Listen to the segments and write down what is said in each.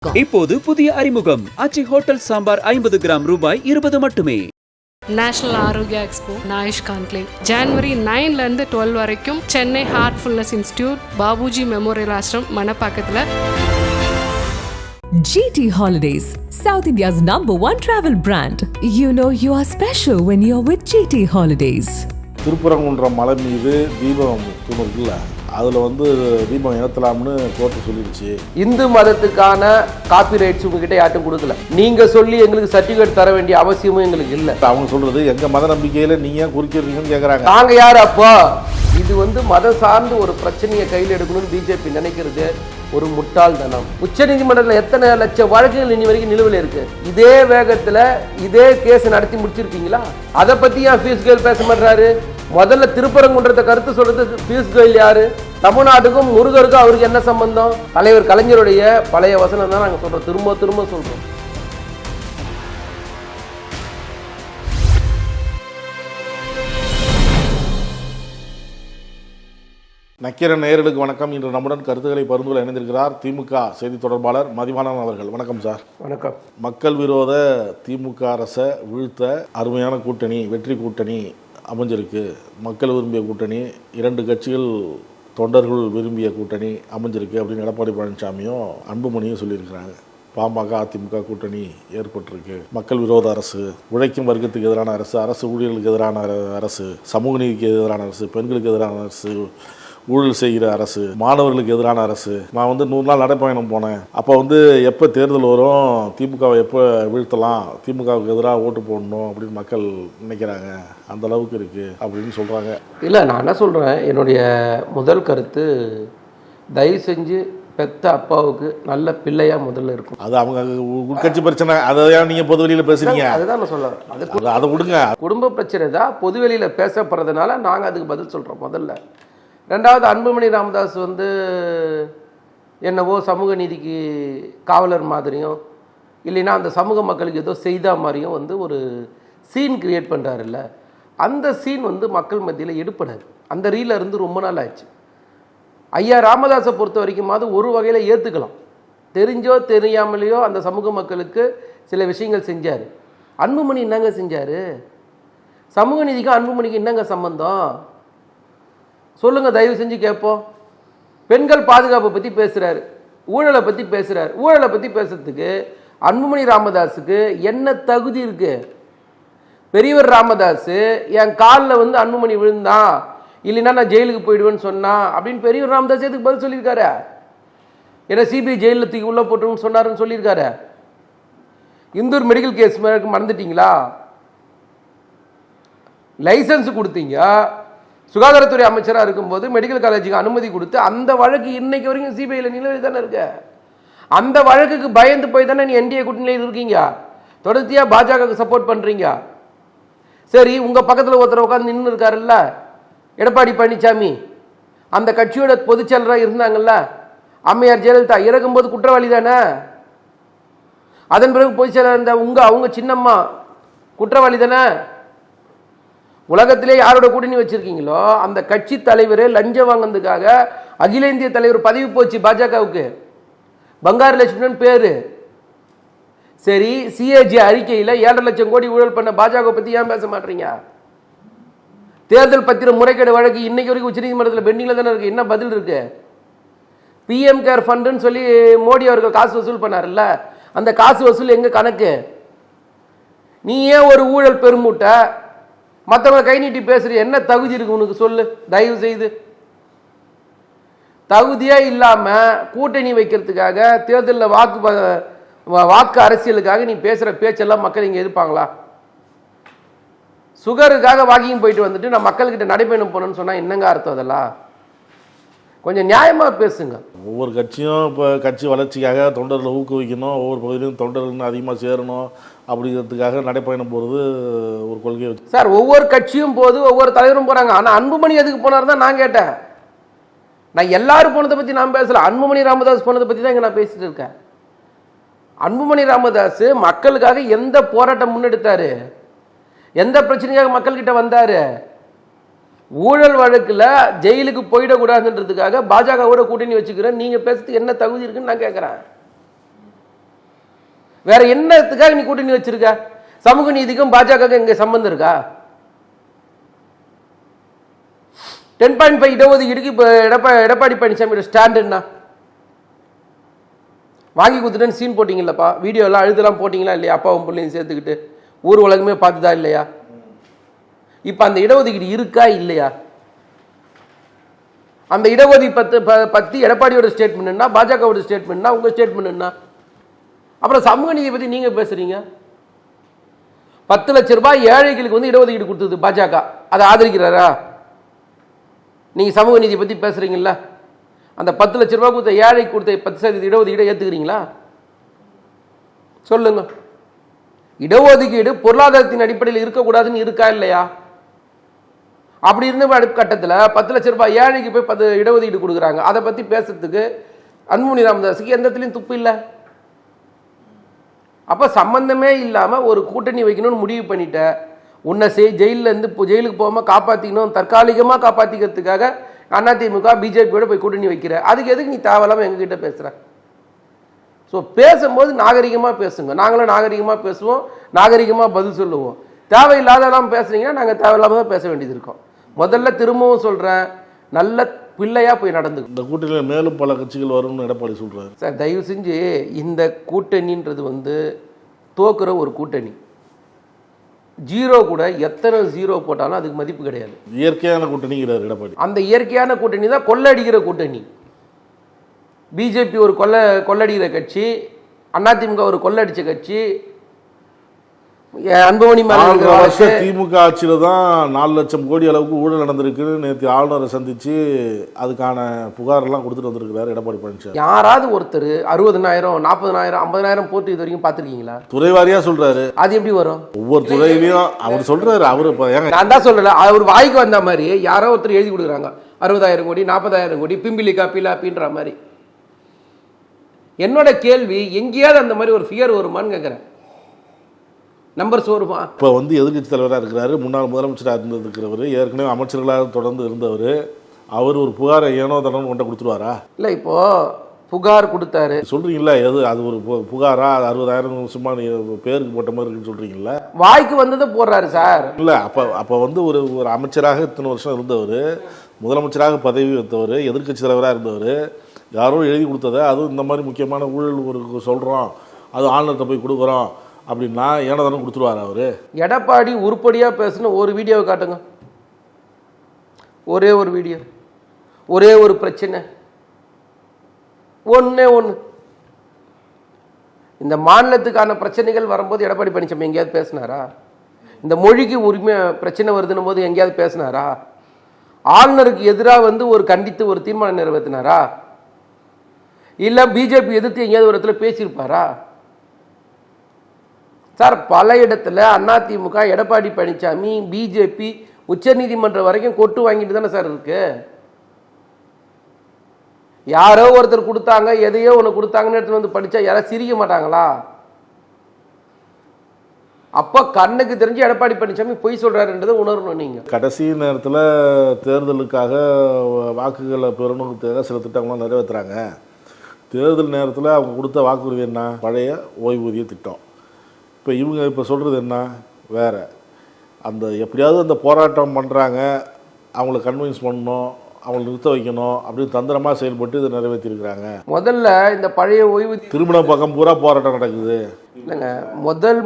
இப்போது புதிய அறிமுகம் ஆச்சி ஹோட்டல் சாம்பார் 50 கிராம் ரூபாய் 20 மட்டுமே. National Arogya expo Ayush conclave ஜனவரி 9ல இருந்து 12 வரைக்கும் Chennai heartfulness institute Babuji memorial ashram மணப்பாக்கத்தில். GT Holidays, South India's #1 travel brand. You know you are special when you're with GT Holidays. திருப்பரங்குன்ற மலை மீது தீபம் இருக்குல்ல, அதில் தீபம் ஏற்றலாம்னு கோர்ட்டு சொல்லிடுச்சு. இந்து மதத்துக்கான காப்பிரைட்ஸ் உங்ககிட்ட யார்ட்டும் கொடுக்கல. நீங்க சொல்லி எங்களுக்கு சர்டிஃபிகேட் தர வேண்டிய அவசியமும் எங்களுக்கு இல்லை. அவங்க சொல்றது எங்க மத நம்பிக்கையில நீங்க குறுக்கிறீங்கன்னு கேட்குறாங்க. நாங்க யார் அப்போ? இது மதம் சார்ந்து ஒரு பிரச்சனையை கையில் எடுக்கணும்னு பிஜேபி நினைக்கிறது ஒரு முட்டாள்தனம். உச்ச நீதிமன்றத்தில் எத்தனை லட்சம் வழக்குகள் இனி வரைக்கும் நிலுவையில் இருக்கு. இதே வேகத்துல இதே கேஸ் நடத்தி முடிச்சிருக்கீங்களா? அதை பத்தி ஏன் பீஸ் கோயல் பேச மாட்டாரு? முதல்ல திருப்பரங்குன்றத்தை கருத்து சொல்றது பீஸ் கோயல் யாரு? தமிழ்நாட்டுக்கும் முருகருக்கும் அவருக்கு என்ன சம்பந்தம்? தலைவர் கலைஞருடைய பழைய வசனம் தான் நாங்கள் சொல்றோம், திரும்ப திரும்ப சொல்றோம். நக்கீர நேயர்களுக்கு வணக்கம். இன்று நம்முடன் கருத்துக்களை பரிந்துரை இணைந்திருக்கிறார் திமுக செய்தி தொடர்பாளர் மதிவாணன் அவர்கள். வணக்கம் சார். வணக்கம். மக்கள் விரோத திமுக அரசை வீழ்த்த அருமையான கூட்டணி, வெற்றி கூட்டணி அமைஞ்சிருக்கு. மக்கள் விரும்பிய கூட்டணி, 2 கட்சிகள் தொண்டர்கள் விரும்பிய கூட்டணி அமைஞ்சிருக்கு அப்படின்னு எடப்பாடி பழனிசாமியும் அன்புமணியும் சொல்லியிருக்கிறாங்க. பாமக அதிமுக கூட்டணி ஏற்பட்டிருக்கு. மக்கள் விரோத அரசு, உழைக்கும் வர்க்கத்துக்கு எதிரான அரசு, அரசு ஊழியர்களுக்கு எதிரான அரசு, சமூக நீதிக்கு எதிரான அரசு, பெண்களுக்கு எதிரான அரசு, ஊழல் செய்கிற அரசு, மாணவர்களுக்கு எதிரான அரசு. நான் 100 நாள் நடைப்பயணம் போனேன். அப்போ எப்போ தேர்தல் வரும், திமுகவை எப்போ வீழ்த்தலாம், திமுகவுக்கு எதிராக ஓட்டு போடணும் அப்படின்னு மக்கள் நினைக்கிறாங்க. அந்த அளவுக்கு இருக்கு அப்படின்னு சொல்றாங்க. இல்லை, நான் என்ன சொல்றேன், என்னுடைய முதல் கருத்து, தயவு செஞ்சு பெத்த அப்பாவுக்கு நல்ல பிள்ளையா முதல்ல இருக்கும். அது அவங்க உட்கட்சி பிரச்சனை, அதை நீங்க பொது வெளியில பேசுறீங்க. அதுதான் நான் சொல்றேன். அதை விடுங்க. குடும்ப பிரச்சனை தான் பொது வெளியில பேசப்படுறதுனால நாங்க அதுக்கு பதில் சொல்றோம் முதல்ல. 2வது, அன்புமணி ராமதாஸ் என்னவோ சமூக நீதிக்கு காவலர் மாதிரியும் இல்லைன்னா அந்த சமூக மக்களுக்கு ஏதோ செய்தா மாதிரியும் ஒரு சீன் கிரியேட் பண்ணுறாருல்ல, அந்த சீன் மக்கள் மத்தியில் எடுப்படாது. அந்த ரீல இருந்து ரொம்ப நாள் ஆயிடுச்சு. ஐயா ராமதாஸை பொறுத்த வரைக்குமாவது ஒரு வகையில் ஏற்றுக்கலாம். தெரிஞ்சோ தெரியாமலேயோ அந்த சமூக மக்களுக்கு சில விஷயங்கள் செஞ்சார். அன்புமணி என்னங்க செஞ்சார்? சமூக நீதிக்கும் அன்புமணிக்கு என்னங்க சம்பந்தம் சொல்லுங்கள், தயவு செஞ்சு கேட்போம். பெண்கள் பாதுகாப்பை பற்றி பேசுகிறாரு, ஊழலை பற்றி பேசுகிறார். ஊழலை பற்றி பேசுறதுக்கு அன்புமணி ராமதாஸுக்கு என்ன தகுதி இருக்கு? பெரியவர் ராமதாஸ் என் காலில் அன்புமணி விழுந்தான், இல்லைன்னா நான் ஜெயிலுக்கு போயிடுவேன்னு சொன்னா அப்படின்னு பெரியவர் ராமதாஸ் எதுக்கு பதில் சொல்லியிருக்காரு? ஏன்னா சிபிஐ ஜெயிலில் தூக்கி உள்ள போட்டுன்னு சொன்னாருன்னு சொல்லியிருக்காரு. இந்தூர் மெடிக்கல் கேஸ் மறந்துட்டீங்களா? லைசன்ஸ் கொடுத்தீங்க, சுகாதாரத்துறை அமைச்சராக இருக்கும்போது மெடிக்கல் காலேஜுக்கு அனுமதி கொடுத்து அந்த வழக்கு இன்னைக்கு வரைக்கும் சிபிஐயில் நிலுவையில் தானே இருக்கு. அந்த வழக்குக்கு பயந்து போய் தானே நீ என்டிஏ கூட்டணியில் இருக்கீங்க, தொடர்ச்சியாக பாஜகவுக்கு சப்போர்ட் பண்ணுறீங்க. சரி, உங்கள் பக்கத்தில் ஒருத்தர் உட்காந்து நின்று இருக்காருல்ல, எடப்பாடி பழனிசாமி, அந்த கட்சியோட பொதுச் செயலராக இருந்தாங்கல்ல, அம்மையார் ஜெயலலிதா இறக்கும்போது குற்றவாளி தானே. அதன் பிறகு பொதுச் செயலர் இருந்த அவங்க சின்னம்மா குற்றவாளி தானே. உலகத்திலே யாரோட கூட்டணி வச்சிருக்கீங்களோ அந்த கட்சி தலைவர் லஞ்சம் வாங்கினதுக்காக அகில இந்திய தலைவர் பதவி போச்சு பாஜகவுக்கு. பங்காரு லட்சுமணன் பேரு. சரி, சிஏஜி அறிக்கையில் 7.5 லட்சம் கோடி ஊழல் பண்ண பாஜக பத்தி ஏன் பேச மாட்டீங்க? தேர்தல் பத்திர முறைகேடு வழக்கு இன்னைக்கு வரைக்கும் உச்சநீதிமன்றத்தில் பெண்டிங்ல தானே இருக்கு. என்ன பதில் இருக்கு? பிஎம் கேர் ஃபண்டுன்னு சொல்லி மோடி அவர்கள் காசு வசூல் பண்ணார்ல, அந்த காசு வசூல் எங்க கணக்கு? நீ ஏன் ஒரு ஊழல் பெருமூட்டை மற்றவங்க கை நீட்டி பேசுற? என்ன தகுதி இருக்கு உனக்கு சொல்லு தயவு செய்து. தகுதியே இல்லாம கூட்டணி வைக்கிறதுக்காக தேர்தலில் வாக்கு அரசியலுக்காக நீ பேசுற பேச்செல்லாம் மக்கள் இங்க எதிர்ப்பாங்களா? சுகருக்காக வாக்கிங் போயிட்டு வந்துட்டு நான் மக்கள்கிட்ட நடைபயணம் போனேன்னு சொன்னா என்னங்க அர்த்தம்? அதெல்லாம் கொஞ்சம் நியாயமா பேசுங்க. ஒவ்வொரு கட்சியும் இப்போ கட்சி வளர்ச்சிக்காக தொண்டர்களை ஊக்குவிக்கணும், ஒவ்வொரு பகுதியிலும் தொண்டர்கள் அதிகமாக சேரணும் அப்படிங்கிறதுக்காக நடைப்பயணம் போகிறது ஒரு கொள்கை வச்சு சார். ஒவ்வொரு கட்சியும் போது ஒவ்வொரு தலைவரும் போறாங்க. ஆனால் அன்புமணி எதுக்கு போனார் தான் நான் கேட்டேன். நான் எல்லாரும் போனதை பற்றி நான் பேசல, அன்புமணி ராமதாஸ் போனதை பற்றி தான் இங்கே நான் பேசிட்டு இருக்கேன். அன்புமணி ராமதாஸ் மக்களுக்காக எந்த போராட்டம் முன்னெடுத்தாரு, எந்த பிரச்சனைக்காக மக்கள்கிட்ட வந்தாரு? ஊழல் வழக்கில் ஜெயிலுக்கு போயிடக்கூடாதுன்றதுக்காக பாஜகவோட கூட்டணி வச்சுக்கிறேன். நீங்கள் பேசுறதுக்கு என்ன தகுதி இருக்குன்னு நான் கேட்குறேன். வேற என்னத்துக்காக நீ கூட்டணி வச்சிருக்க? சமூக நீதிக்கும் பாஜக இங்க சம்பந்தம் இருக்கா? 10.5 இடஒதுக்கீடுக்கு இப்போ எடப்பாடி பழனிசாமியோட ஸ்டாண்ட் என்ன? வாங்கி கொடுத்துட்டேன்னு சீன் போட்டிங்கல்லப்பா, வீடியோ எல்லாம் அழுதெல்லாம் போட்டிங்களா இல்லையா? அப்பாவும் பிள்ளையும் சேர்த்துக்கிட்டு ஊர் உலகமே பார்த்துதா இல்லையா? இப்போ அந்த இடஒதுக்கீடு இருக்கா இல்லையா? அந்த இடஒதுக்கீடு பற்றி எடப்பாடியோட ஸ்டேட்மெண்ட்னா, பாஜகவோட ஸ்டேட்மெண்ட்னா, உங்கள் ஸ்டேட்மெண்ட்னா? அப்புறம் சமூக நீதியை பற்றி நீங்கள் பேசுகிறீங்க. 10 லட்ச ரூபாய் ஏழைகளுக்கு வந்து இடஒதுக்கீடு கொடுத்தது பாஜக, அதை ஆதரிக்கிறாரா? நீங்கள் சமூக நீதியை பற்றி பேசுகிறீங்களா? அந்த 10 லட்ச ரூபாய் கொடுத்த ஏழைக்கு கொடுத்த 10% இடஒதுக்கீடை ஏற்றுக்கிறீங்களா? சொல்லுங்க. இடஒதுக்கீடு பொருளாதாரத்தின் அடிப்படையில் இருக்கக்கூடாதுன்னு இருக்கா இல்லையா? அப்படி இருந்த கட்டத்தில் 10 லட்ச ரூபாய் ஏழைக்கு போய் 10 இடஒதுக்கீடு கொடுக்குறாங்க. அதை பற்றி பேசுறதுக்கு அன்புமணி ராமதாஸுக்கு எந்த இடத்துலையும் துப்பு இல்லை. அப்போ சம்பந்தமே இல்லாமல் ஒரு கூட்டணி வைக்கணும்னு முடிவு பண்ணிட்ட. உன்னை ஜெயிலேருந்து ஜெயிலுக்கு போகாமல் காப்பாற்றிக்கணும், தற்காலிகமாக காப்பாற்றிக்கிறதுக்காக அதிமுக பிஜேபியோட போய் கூட்டணி வைக்கிற. அதுக்கு எதுக்கு நீ தேவையில்லாமல் எங்ககிட்ட பேசுகிற? ஸோ பேசும்போது நாகரிகமாக பேசுங்க. நாங்களும் நாகரிகமாக பேசுவோம், நாகரிகமாக பதில் சொல்லுவோம். தேவையில்லாதெல்லாம் பேசுனீங்கன்னா நாங்கள் தேவையில்லாமல் தான் பேச வேண்டியது இருக்கோம். முதல்ல திரும்பவும் சொல்கிறேன், நல்ல பிள்ளையாக போய் நடந்து. இந்த கூட்டணியில் மேலும் பல கட்சிகள் வரும்னு எடப்பாடி சொல்கிறாரு. சார் தயவு செஞ்சு இந்த கூட்டணின்றது வந்து தோக்குற ஒரு கூட்டணி. ஜீரோ கூட எத்தனை ஜீரோ போட்டாலும் அதுக்கு மதிப்பு கிடையாது. இயற்கையான கூட்டணிங்கிறார் எடப்பாடி. அந்த இயற்கையான கூட்டணி தான் கொள்ளடிக்கிற கூட்டணி. பிஜேபி ஒரு கொள்ளடிக்கிற கட்சி, அதிமுக ஒரு கொள்ளடிச்ச கட்சி. அன்புமணி திமுக ஆட்சியில தான் 4 லட்சம் கோடி அளவுக்கு ஊழல் நடந்திருக்குன்னு நேற்று ஆளுநரை சந்திச்சு அதுக்கான புகார் எல்லாம் கொடுத்துட்டு வந்திருக்கிறார் எடப்பாடி பழனிசாமி. யாராவது ஒருத்தர் 60,000 40,000 50,000 போட்டு இது வரைக்கும் பார்த்துருக்கீங்களா? துறைவாரியா சொல்றாரு. அது எப்படி வரும்? ஒவ்வொரு துறையிலையும் அவர் சொல்றாரு. அவரு நான் தான் சொல்லல, அவர் வாய்க்கு வந்த மாதிரி யாரோ ஒருத்தர் எழுதி கொடுக்குறாங்க 60,000 கோடி 40,000 கோடி பிம்பிலிக்கா பிலாப்பின்ற மாதிரி. என்னோட கேள்வி, எங்கேயாவது அந்த மாதிரி ஒரு ஃபிகர் வருமான்னு கேட்குறேன். நம்பர்ஸ் வருமா? இப்போ வந்து எதிர்கட்சி தலைவராக இருக்கிறாரு, முன்னாள் முதலமைச்சராக இருந்திருக்கிறவர், ஏற்கனவே அமைச்சர்களாக தொடர்ந்து இருந்தவர். அவர் ஒரு புகாரை ஏனோ தடவை கொண்ட கொடுத்துருவாரா? இல்லை, இப்போ புகார் கொடுத்தாரு சொல்றீங்களா? எது அது ஒரு புகாரா? 60,000 சும்மா பேருக்கு போட்ட மாதிரி இருக்குன்னு சொல்றீங்களா? வாய்க்கு வந்ததை போடுறாரு சார். இல்லை, அப்போ வந்து ஒரு அமைச்சராக இத்தனை வருஷம் இருந்தவர், முதலமைச்சராக பதவி வைத்தவர், எதிர்கட்சி தலைவராக இருந்தவர், யாரோ எழுதி கொடுத்ததை அதுவும் இந்த மாதிரி முக்கியமான ஊழல் ஒரு சொல்கிறோம், அது ஆளுநர்கிட்ட போய் கொடுக்குறோம் அப்படின்னா ஏன்னா தானே கொடுத்துருவார் அவர். எடப்பாடி உருப்படியாக பேசுன ஒரு வீடியோவை காட்டுங்க. ஒரே ஒரு வீடியோ, ஒரே ஒரு பிரச்சனை, ஒன்று இந்த மாநிலத்துக்கான பிரச்சனைகள் வரும்போது எடப்பாடி பழனிசாமி எங்கேயாவது பேசினாரா? இந்த மொழிக்கு உரிமை பிரச்சனை வருதுன்னும் போது எங்கேயாவது பேசினாரா? ஆளுநருக்கு எதிராக வந்து ஒரு கண்டித்து ஒரு தீர்மானம் நிறைவேற்றினாரா? இல்லை பிஜேபி எதிர்த்து எங்கேயாவது ஒரு இடத்துல பேசியிருப்பாரா? சார், பல இடத்துல அதிமுக எடப்பாடி பழனிசாமி பிஜேபி உச்சநீதிமன்றம் வரைக்கும் கொட்டு வாங்கிட்டு தானே சார் இருக்கு. யாரோ ஒருத்தர் கொடுத்தாங்க, எதையோ ஒன்று கொடுத்தாங்கன்னு எடுத்து வந்து படித்தா யாராவது சிரிக்க மாட்டாங்களா? அப்போ கண்ணுக்கு தெரிஞ்சு எடப்பாடி பழனிசாமி பொய் சொல்றாருன்றதை உணரணும். நீங்கள் கடைசி நேரத்தில் தேர்தலுக்காக வாக்குகளை பெறணுங்கிறதுக்காக சில திட்டங்கள்லாம் நிறைவேற்றுறாங்க. தேர்தல் நேரத்தில் அவங்க கொடுத்த வாக்குறுதி என்ன? பழைய ஓய்வூதிய திட்டம். இப்போ இவங்க இப்போ சொல்கிறது என்ன வேறு? அந்த எப்படியாவது அந்த போராட்டம் பண்ணுறாங்க, அவங்கள கன்வின்ஸ் பண்ணணும், அவங்களை நிறுத்த வைக்கணும் அப்படின்னு தந்திரமாக செயல்பட்டு இதை நிறைவேற்றிருக்கிறாங்க. முதல்ல இந்த பழைய ஓய்வூதிய திருமண பக்கம் பூரா போராட்டம் நடக்குது. இல்லைங்க,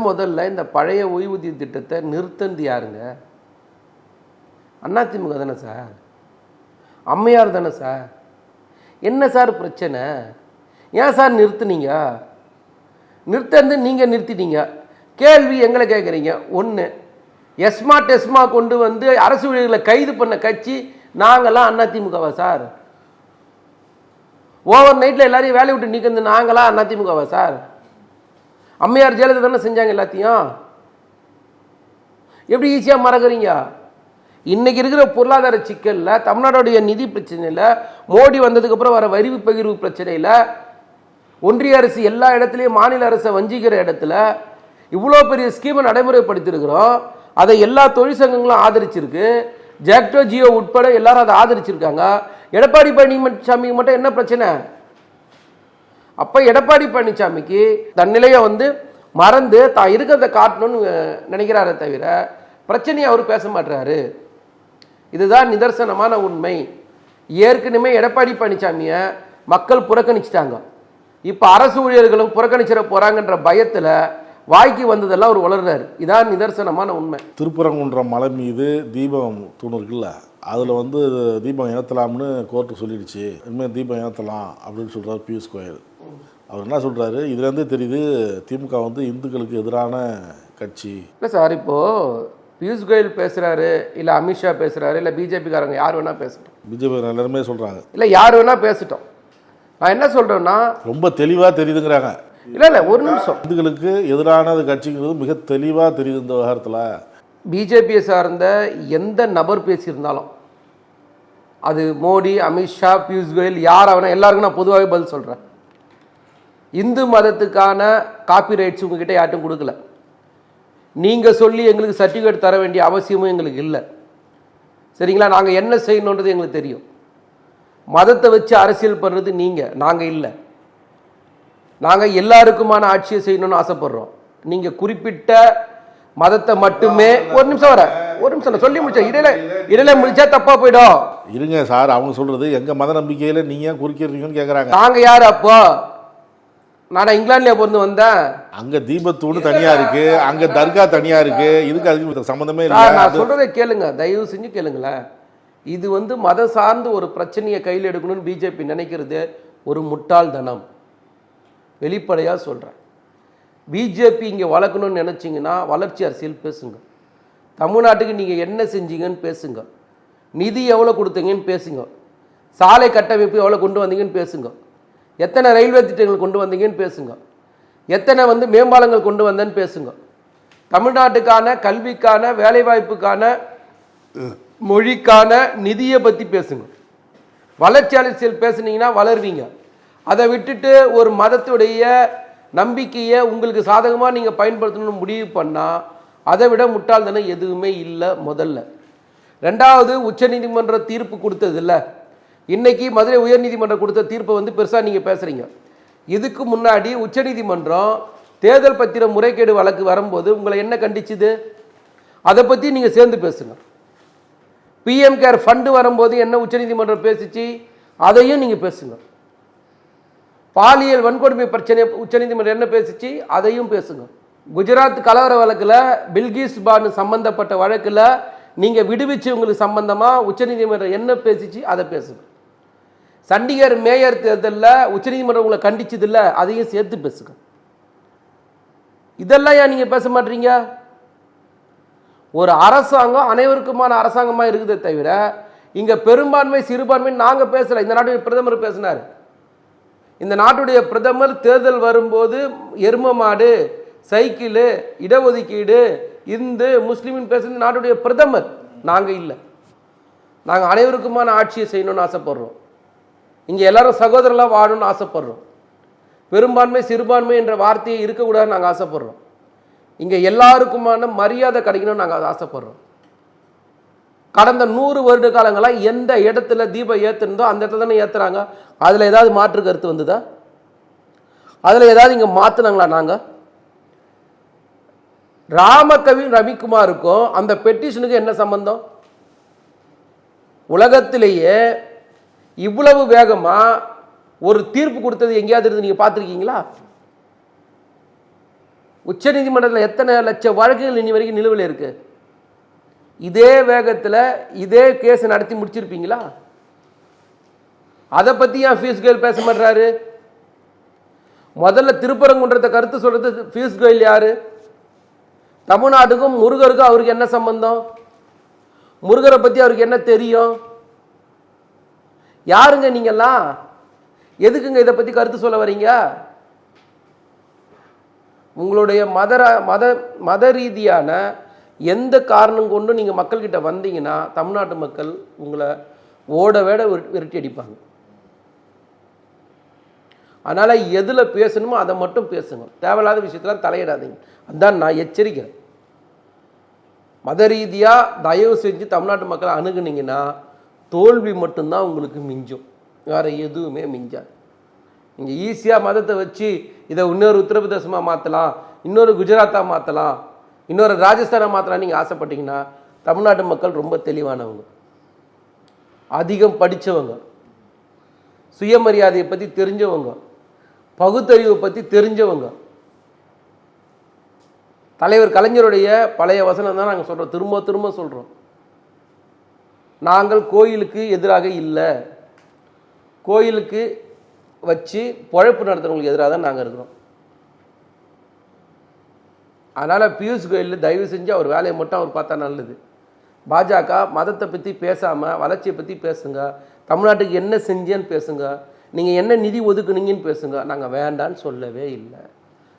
முதல்ல இந்த பழைய ஓய்வூதிய திட்டத்தை நிறுத்தந்து யாருங்க? அதிமுக தானே சார், அம்மையார் தானே சார். என்ன சார் பிரச்சனை? ஏன் சார் நிறுத்துனீங்க? நிறுத்தந்து நீங்கள் நிறுத்திட்டீங்க. கேள்வி எங்களை கேட்குறீங்க. ஒன்று, டெஸ்மா கொண்டு வந்து அரசு ஊழியர்களை கைது பண்ண கட்சி நாங்களாம் அதிமுகவா சார்? ஓவர் நைட்டில் எல்லாரையும் வேலையை விட்டு நீக்கிறது நாங்களாம் அதிமுகவா சார்? அம்மையார் ஜெயலலிதா தானே செஞ்சாங்க எல்லாத்தையும். எப்படி ஈஸியாக மறக்கிறீங்க? இன்னைக்கு இருக்கிற பொருளாதார சிக்கலில், தமிழ்நாடுடைய நிதி பிரச்சனையில், மோடி வந்ததுக்கப்புறம் வர வரி பகிர்வு பிரச்சனையில், ஒன்றிய அரசு எல்லா இடத்துலையும் மாநில அரசை வஞ்சிக்கிற இடத்துல இவ்வளோ பெரிய ஸ்கீமை நடைமுறைப்படுத்தியிருக்கிறோம். அதை எல்லா தொழிற்சங்கங்களும் ஆதரிச்சிருக்கு. ஜாக்டோ ஜியோ உட்பட எல்லாரும் அதை ஆதரிச்சிருக்காங்க. எடப்பாடி பழனிசாமிக்கு மட்டும் என்ன பிரச்சனை? அப்போ எடப்பாடி பழனிசாமிக்கு தன்னிலையை வந்து மறந்து தான் இருக்கிறத காட்டணும்னு நினைக்கிறாரே தவிர பிரச்சனையை அவர் பேச மாட்டாரு. இதுதான் நிதர்சனமான உண்மை. ஏற்கனவே எடப்பாடி பழனிசாமியை மக்கள் புறக்கணிச்சிட்டாங்க. இப்போ அரசு ஊழியர்களும் புறக்கணிச்சிட போகிறாங்கன்ற பயத்தில் வாய்க்கு வந்ததெல்லாம் அவர் வளர்றாரு. இதான் நிதர்சனமான உண்மை. திருப்பரங்குன்றம் மலை மீது தீபம் தூண் இருக்குல்ல, அதில் வந்து தீபம் ஏற்றலாம்னு கோர்ட்டு சொல்லிடுச்சு. இனிமேல் தீபம் ஏற்றலாம் அப்படின்னு சொல்கிறார் பியூஷ் கோயல். அவர் என்ன சொல்கிறாரு, இதுலேருந்தே தெரியுது திமுக வந்து இந்துக்களுக்கு எதிரான கட்சி. இல்லை சார், இப்போது பியூஷ் கோயல் பேசுகிறாரு, இல்லை அமித்ஷா பேசுகிறாரு, இல்லை பிஜேபிக்காரங்க யார் வேணால் பேசட்டும். பிஜேபி எல்லாருமே சொல்கிறாங்க, இல்லை யார் வேணால் பேசட்டும். நான் என்ன சொல்கிறேன்னா ரொம்ப தெளிவாக தெரியுதுங்கிறாங்க. இல்லை ஒரு நிமிஷம், இந்துக்களுக்கு எதிரானது கட்சிங்கிறது மிக தெளிவாக தெரியுது இந்த விவகாரத்தில். பிஜேபியை சார்ந்த எந்த நபர் பேசியிருந்தாலும், அது மோடி, அமித்ஷா, பியூஷ் கோயல், யார் அவனா எல்லாருக்கும் நான் பொதுவாகவே பதில் சொல்கிறேன். இந்து மதத்துக்கான காப்பி ரைட்ஸ் உங்ககிட்ட யார்ட்டும் கொடுக்கல. நீங்கள் சொல்லி எங்களுக்கு சர்டிஃபிகேட் தர வேண்டிய அவசியமும் எங்களுக்கு இல்லை. சரிங்களா? நாங்கள் என்ன செய்யணுன்றது எங்களுக்கு தெரியும். மதத்தை வச்சு அரசியல் பண்ணுறது நீங்கள், நாங்கள் இல்லை. நாங்கள் எல்லாருக்குமான ஆட்சியை செய்யணும்னு ஆசைப்படுறோம். நீங்கள் குறிப்பிட்ட மதத்தை மட்டுமே ஒரு நிமிஷம் நான் சொல்லி முடிச்சேன். இடையில முடிச்சா தப்பா போயிடும். இருங்க சார், அவங்க சொல்றது எங்க மத நம்பிக்கையில நீங்க ஏன் குறுக்கிறீங்கன்னு கேக்குறாங்க. நாங்க யாரு அப்போ? நான் இங்கிலாந்துல பிறந்து வந்தேன். அங்க தீபத்தூடு தனியா இருக்கு, அங்க தர்கா தனியா இருக்கு. இதுக்கு அதுக்கு சம்பந்தமே இல்லை. நான் சொல்றதை கேளுங்க, தயவு செஞ்சு கேளுங்களேன். இது வந்து மத சார்ந்து ஒரு பிரச்சனையை கையில் எடுக்கணும்னு பிஜேபி நினைக்கிறது ஒரு முட்டாள்தனம். வெளிப்படையாக சொல்கிறேன். பிஜேபி இங்கே வளர்க்கணும்னு நினச்சிங்கன்னா வளர்ச்சி அரசியல் பேசுங்க. தமிழ்நாட்டுக்கு நீங்கள் என்ன செஞ்சீங்கன்னு பேசுங்க. நிதி எவ்வளோ கொடுத்தீங்கன்னு பேசுங்க. சாலை கட்டமைப்பு எவ்வளோ கொண்டு வந்தீங்கன்னு பேசுங்க. எத்தனை ரயில்வே திட்டங்கள் கொண்டு வந்தீங்கன்னு பேசுங்க. எத்தனை வந்து மேம்பாலங்கள் கொண்டு வந்தேன்னு பேசுங்க. தமிழ்நாட்டுக்கான கல்விக்கான, வேலைவாய்ப்புக்கான, மொழிக்கான நிதியை பற்றி பேசுங்க. வளர்ச்சி அரசியல் பேசுனீங்கன்னா வளருவீங்க. அதை விட்டுட்டு ஒரு மதத்துடைய நம்பிக்கையை உங்களுக்கு சாதகமாக நீங்கள் பயன்படுத்தணும்னு முடிவு பண்ணால் அதை விட முட்டாள்தனம் எதுவுமே இல்லை. முதல்ல. ரெண்டாவது, உச்சநீதிமன்ற தீர்ப்பு கொடுத்தது இல்லை. இன்னைக்கு மதுரை உயர்நீதிமன்றம் கொடுத்த தீர்ப்பை வந்து பெருசாக நீங்கள் பேசுகிறீங்க. இதுக்கு முன்னாடி உச்சநீதிமன்றம் தேர்தல் பத்திர முறைகேடு வழக்கு வரும்போது உங்களை என்ன கண்டிச்சுது? அதை பற்றி நீங்கள் சேர்ந்து பேசுங்க. பிஎம் கேர் ஃபண்டு வரும்போது என்ன உச்சநீதிமன்றம் பேசிச்சு, அதையும் நீங்கள் பேசுங்க. பாலியல் வன்கொடுமை பிரச்சனை உச்சநீதிமன்றம் என்ன பேசிச்சு, அதையும் பேசுங்க. குஜராத் கலவர வழக்கில் பில்கிஸ் பானு சம்பந்தப்பட்ட வழக்கில் நீங்கள் விடுவிச்சு உங்களுக்கு சம்பந்தமாக உச்சநீதிமன்றம் என்ன பேசிச்சு, அதை பேசுங்க. சண்டிகர் மேயர் தேர்தலில் உச்சநீதிமன்றம் உங்களை கண்டிச்சது இல்லை, அதையும் சேர்த்து பேசுங்க. இதெல்லாம் ஏன் நீங்கள் பேச மாட்டீங்க? ஒரு அரசாங்கம் அனைவருக்குமான அரசாங்கமாக இருக்குதே தவிர இங்கே பெரும்பான்மை சிறுபான்மை நாங்கள் பேசலை. இந்த நாட்டுடைய பிரதமர் பேசினார். இந்த நாட்டுடைய பிரதமர் தேர்தல் வரும்போது எரும மாடு, சைக்கிளு, இடஒதுக்கீடு, இந்து முஸ்லீமின் பேசுறது நாட்டுடைய பிரதமர். நாங்கள் இல்லை. நாங்கள் அனைவருக்குமான ஆட்சியை செய்யணும்னு ஆசைப்படுறோம். இங்கே எல்லாரும் சகோதரர்களாக வாழணும்னு ஆசைப்படுறோம். பெரும்பான்மை சிறுபான்மை என்ற வார்த்தையை இருக்கக்கூடாதுன்னு நாங்கள் ஆசைப்படுறோம். இங்கே எல்லாருக்குமான மரியாதை கிடைக்கணும்னு நாங்கள் ஆசைப்படுறோம். கடந்த 100 வருட காலங்களாக எந்த இடத்துல தீபம் ஏற்றுனதோ அந்த இடத்துல தானே ஏற்றுறாங்க. அதில் ஏதாவது மாற்று கருத்து வந்ததா? அதில் ஏதாவது இங்கே மாற்றினாங்களா? நாங்கள் ராமகவி ரவிக்குமாருக்கும் அந்த பெட்டிஷனுக்கு என்ன சம்பந்தம்? உலகத்திலேயே இவ்வளவு வேகமாக ஒரு தீர்ப்பு கொடுத்தது எங்கேயாவது இருந்து நீங்கள் பார்த்துருக்கீங்களா? உச்ச நீதிமன்றத்தில் எத்தனை லட்சம் வழக்குகள் இனி வரைக்கும் நிலுவையில் இருக்கு? இதே வேகத்தில் இதே கேஸ் நடத்தி முடிச்சிருப்பீங்களா? அதை பற்றி ஏன் பியூஷ் கோயல் பேச மாட்டாரு? முதல்ல திருப்பரங்குன்றத்தை கருத்து சொல்றது பியூஷ் கோயல் யாரு? தமிழ்நாட்டுக்கும் முருகருக்கும் அவருக்கு என்ன சம்பந்தம்? முருகரை பற்றி அவருக்கு என்ன தெரியும்? யாருங்க நீங்கெல்லாம்? எதுக்குங்க இதை பற்றி கருத்து சொல்ல வரீங்க? உங்களுடைய மத ரீதியான எந்த காரணம் கொண்டு நீங்கள் மக்கள்கிட்ட வந்தீங்கன்னா தமிழ்நாட்டு மக்கள் உங்களை ஓட வேட விரட்டி அடிப்பாங்க. அதனால் எதில் பேசணுமோ அதை மட்டும் பேசுங்க. தேவையில்லாத விஷயத்தில் தலையிடாதீங்க. அதுதான் நான் எச்சரிக்கை. மத ரீதியாக தயவு செஞ்சு தமிழ்நாட்டு மக்களை அணுகுனீங்கன்னா தோல்வி மட்டும்தான் உங்களுக்கு மிஞ்சும், வேறு எதுவுமே மிஞ்சாது. நீங்கள் ஈஸியாக மதத்தை வச்சு இதை இன்னொரு உத்தரப்பிரதேசமாக மாற்றலாம், இன்னொரு குஜராத்தாக மாற்றலாம், இன்னொரு ராஜஸ்தானை மாற்றலாம் நீங்கள் ஆசைப்பட்டீங்கன்னா, தமிழ்நாட்டு மக்கள் ரொம்ப தெளிவானவங்க, அதிகம் படித்தவங்க, சுயமரியாதையை பற்றி தெரிஞ்சவங்க, பகுத்தறிவை பற்றி தெரிஞ்சவங்க. தலைவர் கலைஞருடைய பழைய வசனம் தான் நாங்கள் சொல்கிறோம், திரும்ப திரும்ப சொல்கிறோம். நாங்கள் கோயிலுக்கு எதிராக இல்லை, கோயிலுக்கு வச்சு பொழைப்பு நடத்துறவங்களுக்கு எதிராக தான் நாங்கள் இருக்கிறோம். அதனால் பியூஷ் கோயல் தயவு செஞ்சு அவர் வேலையை மட்டும் அவர் பார்த்தா நல்லது. பாஜக மதத்தை பற்றி பேசாமல் வளர்ச்சியை பற்றி பேசுங்க, தமிழ்நாட்டுக்கு என்ன செஞ்சேன்னு பேசுங்க, நீங்கள் என்ன நிதி ஒதுக்குனீங்கன்னு பேசுங்க. நாங்கள் வேண்டான்னு சொல்லவே இல்லை.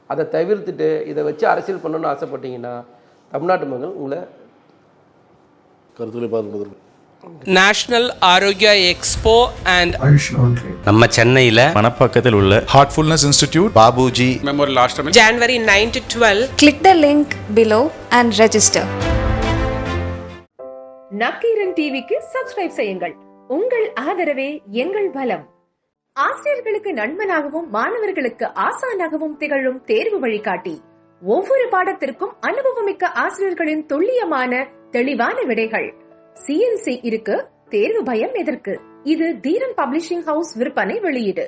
அதை தவிர்த்துட்டு இதை வச்சு அரசியல் பண்ணணும்னு ஆசைப்பட்டீங்கன்னா தமிழ்நாட்டு மக்கள் உங்களை கருத்துக்களை பார்ப்பதற்கு நேஷனல் ஆரோக்கியா எக்ஸ்போ அண்ட் நம்ம சென்னையில் மணப்பாக்கத்தில் உள்ள Heartfulness Institute, Babuji Memorial Ashram. January 9 to 12. Click the link below and register. Nakkheeran டிவிக்கு சப்ஸ்கிரைப் செய்யுங்கள். உங்கள் ஆதரவே எங்கள் பலம். ஆசிரியர்களுக்கு நண்பனாகவும் மாணவர்களுக்கு ஆசானாகவும் திகழும் தேர்வு வழிகாட்டி. ஒவ்வொரு பாடத்திற்கும் அனுபவமிக்க ஆசிரியர்களின் துல்லியமான தெளிவான விடைகள். CNC இருக்கு, தேர்வு பயம் எதற்கு? இது தீரன் பப்ளிஷிங் ஹவுஸ் விற்பனை வெளியீடு.